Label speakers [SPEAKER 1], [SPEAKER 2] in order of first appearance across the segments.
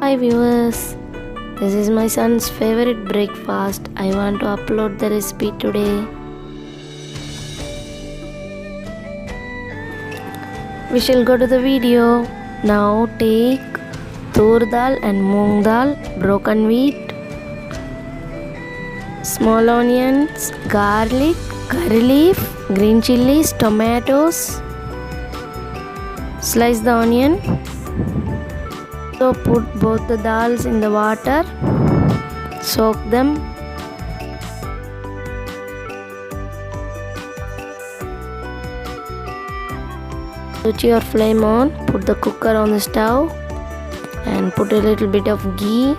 [SPEAKER 1] Hi viewers, this is my son's favorite breakfast. I want to upload the recipe today. We shall go to the video. Now take tur dal and moong dal, broken wheat, small onions, garlic, curry leaf, green chilies, tomatoes. Slice the onion. So put both the dals in the water, soak them. Switch your flame on, put the cooker on the stove and put a little bit of ghee.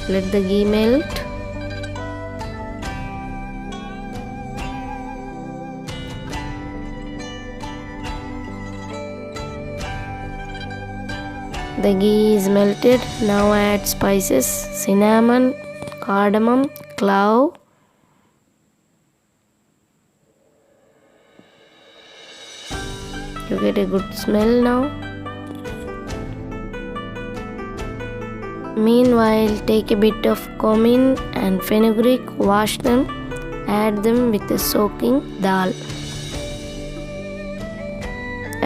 [SPEAKER 1] Let the ghee melt. The ghee is melted. Now add spices: cinnamon, cardamom, clove. You get a good smell now. Meanwhile, take a bit of cumin and fenugreek, wash them, add them with the soaking dal.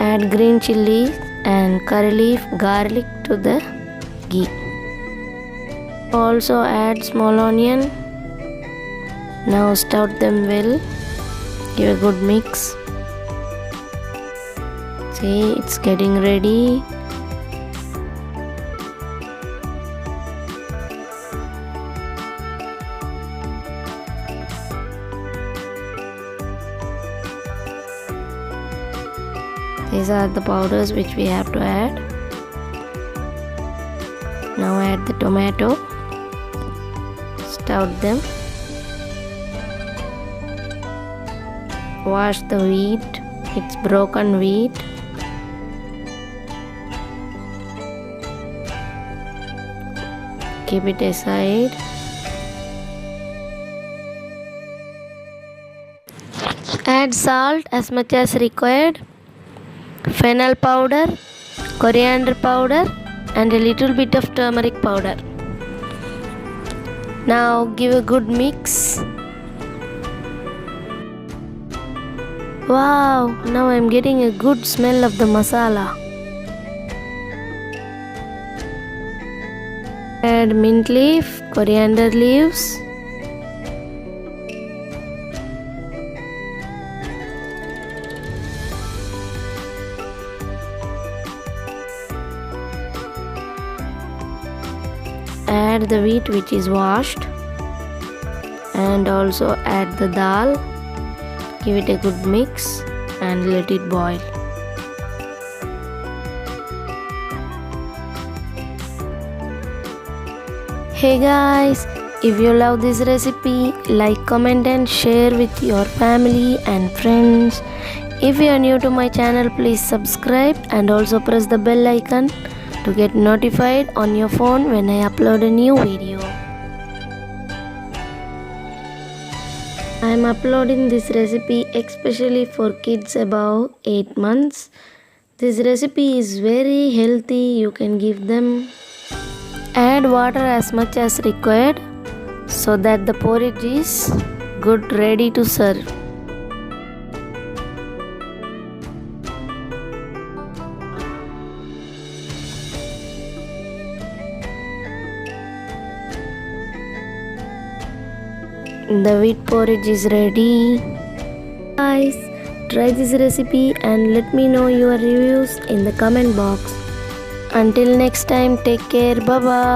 [SPEAKER 1] Add green chilli and curry leaf, garlic to the ghee. Also add small onion. Now stir them well. Give a good mix. See, it's getting ready. These are the powders which we have to add. Now add the tomato. Stir them. Wash the wheat. It's broken wheat. Keep it aside. Add salt as much as required, fennel powder, coriander powder and a little bit of turmeric powder. Now give a good mix. Wow, now I am getting a good smell of the masala. Add mint leaf, coriander leaves. Add the wheat which is washed and also add the dal. Give it a good mix and let it boil. Hey guys, if you love this recipe, like, comment and share with your family and friends. If you are new to my channel, please subscribe and also press the bell icon to get notified on your phone when I upload a new video. I am uploading this recipe especially for kids above 8 months. This recipe is very healthy. You can give them. Add water as much as required so that the porridge is good, ready to serve. The wheat porridge is ready. Guys, try this recipe and let me know your reviews in the comment box. Until next time, take care. Bye bye.